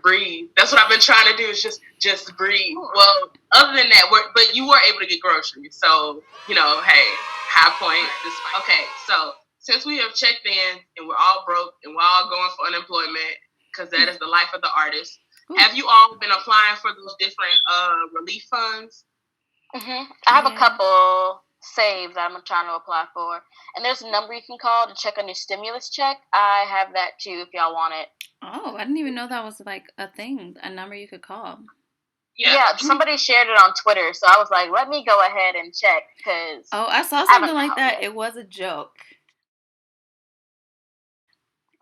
breathe. That's what I've been trying to do, is just breathe. Well, other than that, but you were able to get groceries. So, hey, high point. Okay, so since we have checked in and we're all broke and we're all going for unemployment, because that is the life of the artist, have you all been applying for those different relief funds? Mm-hmm. I have a couple saved that I'm trying to apply for. And there's a number you can call to check on your stimulus check. I have that too if y'all want it. Oh, I didn't even know that was like a thing, a number you could call. Yeah, somebody shared it on Twitter, so I was like, let me go ahead and check, because... Oh, I saw something like that. It was a joke.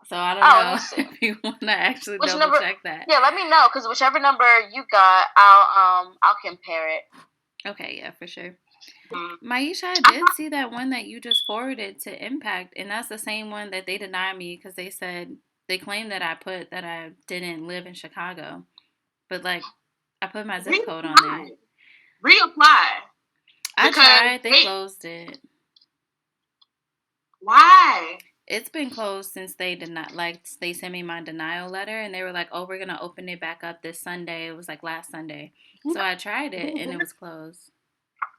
So I don't know if you want to actually double check that. Yeah, let me know, because whichever number you got, I'll compare it. Okay, yeah, for sure. Myesha, I did see that one that you just forwarded to Impact, and that's the same one that they denied me because they said they claimed that I put that I didn't live in Chicago, but like I put my zip code on there. Reapply. I tried. They closed it. Why? It's been closed since they they sent me my denial letter, and they were like, "Oh, we're gonna open it back up this Sunday." It was like last Sunday, so I tried it, and it was closed.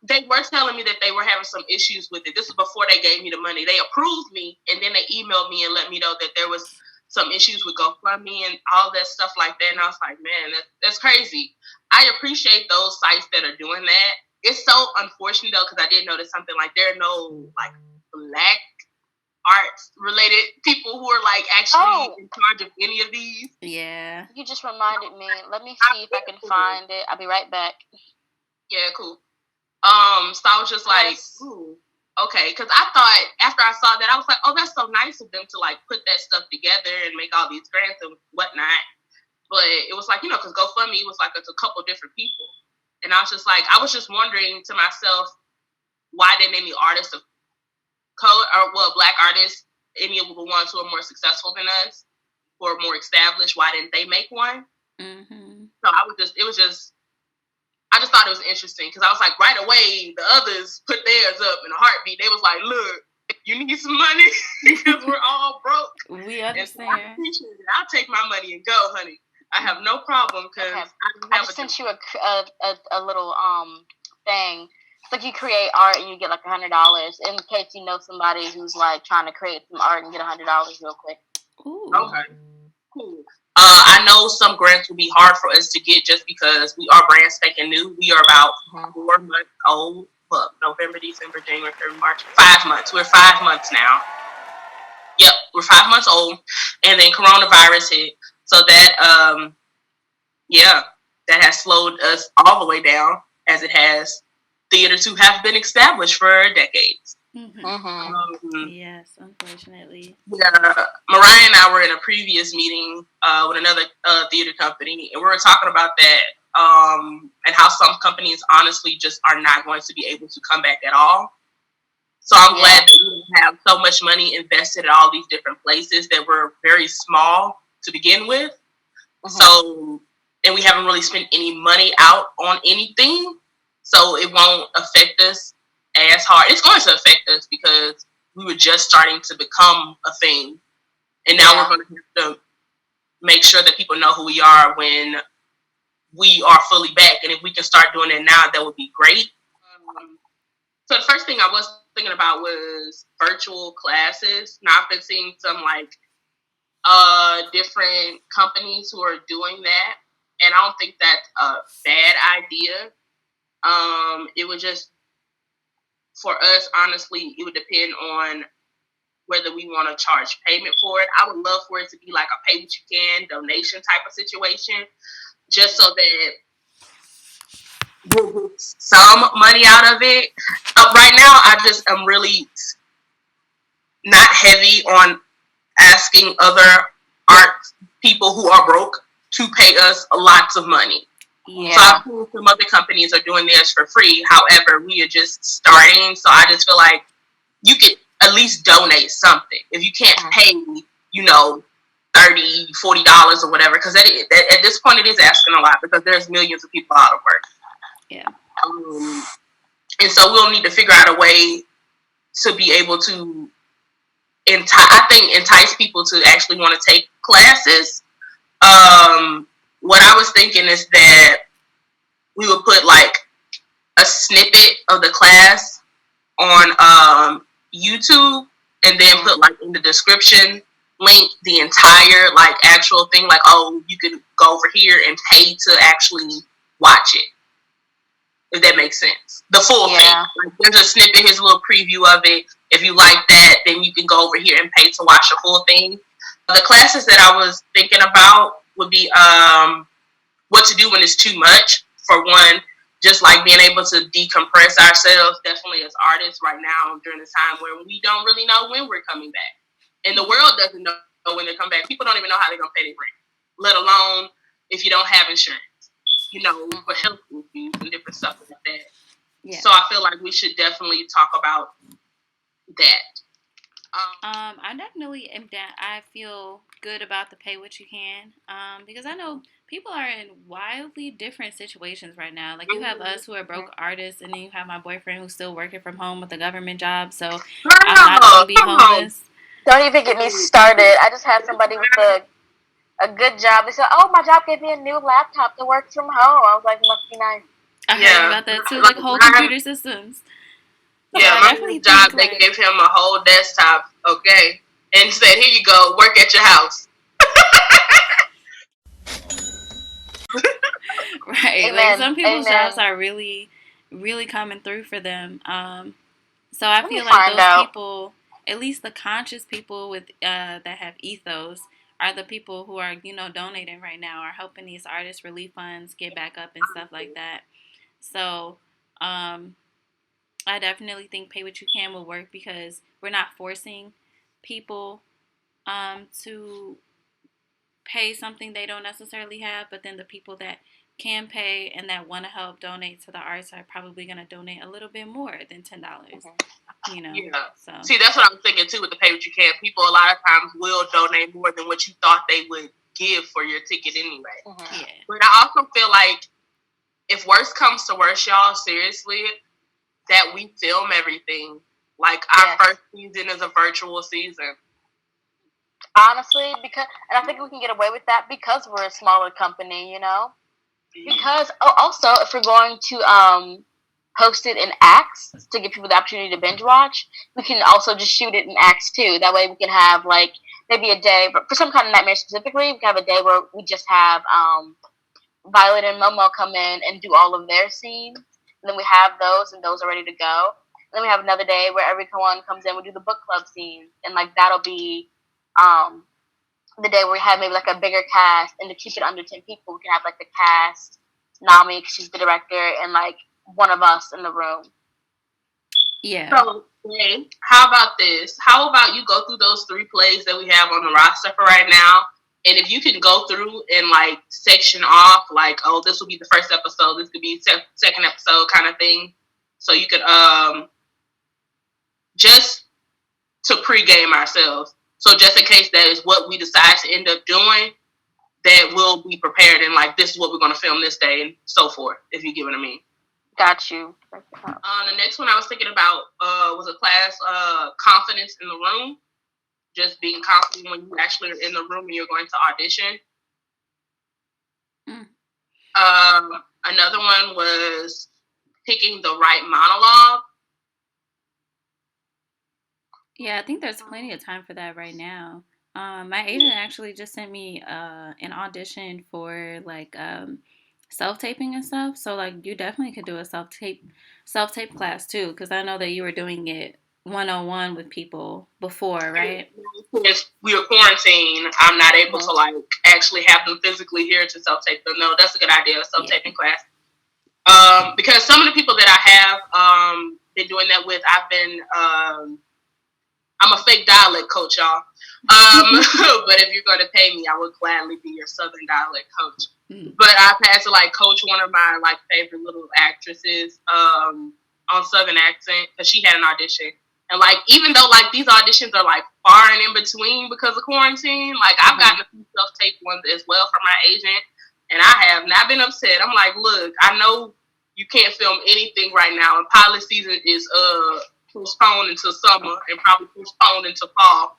They were telling me that they were having some issues with it. This was before they gave me the money. They approved me, and then they emailed me and let me know that there was some issues with GoFundMe and all that stuff like that. And I was like, man, that's crazy. I appreciate those sites that are doing that. It's so unfortunate, though, because I did notice something like there are no, like, Black arts related people who are, like, actually in charge of any of these. Yeah. You just reminded me. Let me see if I can find it. I'll be right back. Yeah, cool. So I was just like, ooh, okay. Because I thought, after I saw that, I was like, oh, that's so nice of them to, like, put that stuff together and make all these grants and whatnot. But it was like, because GoFundMe was like, it's a couple different people. And I was just like, I was just wondering to myself, why didn't any artists of color, Black artists, any of the ones who are more successful than us, who are more established, why didn't they make one? Mm-hmm. So I just thought it was interesting because I was like, right away, the others put theirs up in a heartbeat. They was like, look, you need some money because we're all broke. We understand. So I appreciate it. I'll take my money and go, honey. I have no problem because I just sent you a little thing. It's like you create art and you get like $100 in case you know somebody who's like trying to create some art and get $100 real quick. Ooh. Okay, cool. I know some grants will be hard for us to get just because we are brand spanking new. We are about 4 months old. Well, November, December, January, February, March. 5 months. We're 5 months now. Yep, we're 5 months old. And then coronavirus hit. So that, that has slowed us all the way down as it has theaters who have been established for decades. Mm-hmm. Yes, unfortunately. Yeah, Mariah and I were in a previous meeting with another theater company, and we were talking about that and how some companies honestly just are not going to be able to come back at all. So I'm glad that we have so much money invested in all these different places that were very small to begin with. So, and we haven't really spent any money out on anything, so it won't affect us as hard. It's going to affect us because we were just starting to become a thing, and now we're going to have to make sure that people know who we are when we are fully back. And if we can start doing it now, that would be great. So the first thing I was thinking about was virtual classes. Now I've been seeing some like different companies who are doing that, and I don't think that's a bad idea. It would just, for us, honestly, it would depend on whether we want to charge payment for it. I would love for it to be like a pay what you can donation type of situation, just so that we'll get some money out of it. Right now, I'm really not heavy on asking other art people who are broke to pay us lots of money. Yeah. So I've seen some other companies are doing theirs for free. However, we are just starting. So I just feel like you could at least donate something. If you can't pay, $30, $40 or whatever, because at this point it is asking a lot because there's millions of people out of work. Yeah. And so we'll need to figure out a way to be able to entice people to actually want to take classes. what I was thinking is that we would put like a snippet of the class on YouTube, and then put like in the description link the entire like actual thing, like, oh, you can go over here and pay to actually watch it, if that makes sense. The full thing. Like, there's a snippet, here's a little preview of it. If you like that, then you can go over here and pay to watch the full thing. The classes that I was thinking about would be what to do when it's too much. For one, just like being able to decompress ourselves, definitely as artists right now during this time where we don't really know when we're coming back. And the world doesn't know when they're coming back. People don't even know how they're going to pay their rent, let alone if you don't have insurance, for health issues and different stuff like that. Yeah. So I feel like we should definitely talk about that. I definitely am down. I feel good about the pay what you can, because I know people are in wildly different situations right now. Like, you have us who are broke artists, and then you have my boyfriend who's still working from home with a government job. So I'm not gonna be homeless. Don't even get me started. I just had somebody with a good job. They said, "Oh, my job gave me a new laptop to work from home." I was like, "Must be nice." I heard about that too, like whole computer systems. Yeah, my new job, they gave him a whole desktop, okay, and said, "Here you go, work at your house." Right. Amen. Like, some people's jobs are really, really coming through for them. So I feel like those people, at least the conscious people with that have ethos, are the people who are, donating right now, are helping these artist relief funds get back up and stuff like that. So I definitely think pay what you can will work, because we're not forcing people to pay something they don't necessarily have, but then the people that can pay and that want to help donate to the arts are probably going to donate a little bit more than $10. Yeah. So see, that's what I'm thinking too with the pay what you can. People a lot of times will donate more than what you thought they would give for your ticket anyway. Yeah. But I also feel like if worse comes to worse, y'all, seriously, that we film everything. Like, our first season is a virtual season. Honestly, and I think we can get away with that because we're a smaller company, Because also, if we're going to post it in acts to give people the opportunity to binge watch, we can also just shoot it in acts too. That way we can have like maybe a day, but for some kind of nightmare specifically, we can have a day where we just have Violet and Momo come in and do all of their scenes. And then we have those, and those are ready to go. And then we have another day where everyone comes in, we do the book club scenes, and like that'll be the day where we have maybe like a bigger cast, and to keep it under 10 people, we can have like the cast, Nami, because she's the director, and like one of us in the room. Yeah. So, how about this? How about you go through those 3 plays that we have on the roster for right now, and if you can go through and like section off, like, oh, this will be the first episode, this could be second episode kind of thing, so you could just to pregame ourselves. So just in case that is what we decide to end up doing, that we'll be prepared and like, this is what we're going to film this day and so forth, if you get what I mean. Got you. The next one I was thinking about was a class, confidence in the room. Just being confident when you actually are in the room and you're going to audition. Another one was picking the right monologue. Yeah, I think there's plenty of time for that right now. My agent actually just sent me an audition for like self-taping and stuff. So like, you definitely could do a self-tape class too, because I know that you were doing it 101 with people before, right? Since we were quarantined, I'm not able to like actually have them physically here to self-tape them. No, that's a good idea, a self-taping class. Because some of the people that I have been doing that with, I've been I'm a fake dialect coach, y'all. But if you're going to pay me, I would gladly be your Southern dialect coach. But I've had to like coach one of my like favorite little actresses on Southern accent, because she had an audition. And like, even though like these auditions are like far and in between because of quarantine, like I've gotten a few self-tape ones as well from my agent, and I have not been upset. I'm like, look, I know you can't film anything right now, and pilot season is postponed until summer and probably postponed into fall.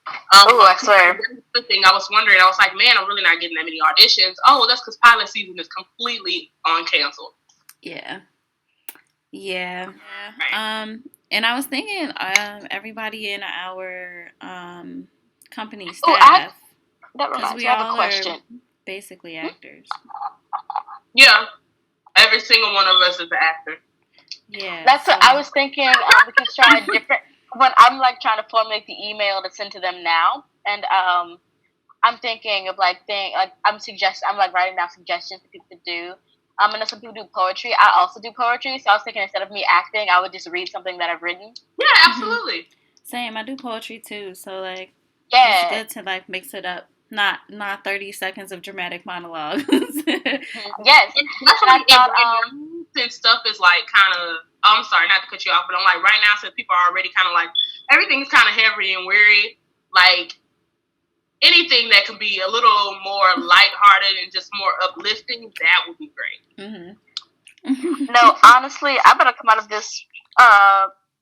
I swear. The thing I was wondering, I was like, man, I'm really not getting that many auditions. Oh, that's because pilot season is completely on canceled. Yeah. Yeah. Right. And I was thinking, everybody in our company staff, That because reminds we me, I have all a question. are basically actors. Yeah. Every single one of us is an actor. Yeah. That's what I was thinking. We can try different. When I'm like trying to formulate the email to send to them now, and I'm thinking of I'm writing down suggestions for people to do. I know some people do poetry. I also do poetry, so I was thinking instead of me acting, I would just read something that I've written. Yeah, absolutely. Mm-hmm. Same. I do poetry too, so like, yeah, it's good to like mix it up. Not 30 seconds of dramatic monologue. Yes, since stuff is like kind of. I'm sorry, not to cut you off, but I'm like right now since people are already kind of like everything's kind of heavy and weary, like. Anything that can be a little more lighthearted and just more uplifting, that would be great. Mm-hmm. No, honestly, I better come out of this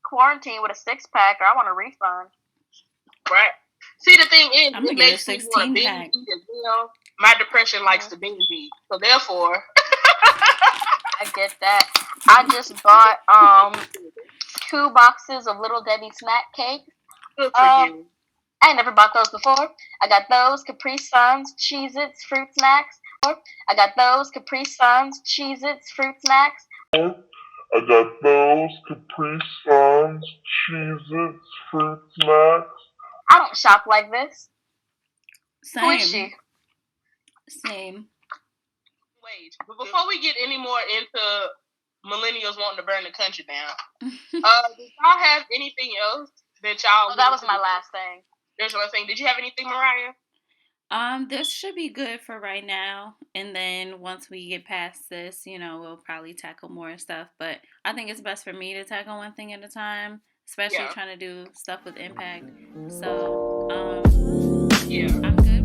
quarantine with a 6-pack, or I want a refund. Right. See, the thing is, it makes me want to binge eat as well. My depression likes to binge eat, so therefore, I get that. I just bought 2 boxes of Little Debbie snack cakes. Good for you. I never bought those before. I got those Capri Suns, Cheez-Its, fruit snacks. I got those Capri Suns, Cheez-Its, fruit snacks. I got those Capri Suns, Cheez-Its, fruit snacks. I don't shop like this. Same. Who is she? Same. Wait, but before we get any more into millennials wanting to burn the country down, did y'all have anything else that y'all? Oh, that was my last thing. There's one thing. Did you have anything, Mariah? This should be good for right now. And then once we get past this, we'll probably tackle more stuff. But I think it's best for me to tackle one thing at a time, especially trying to do stuff with impact. So, I'm good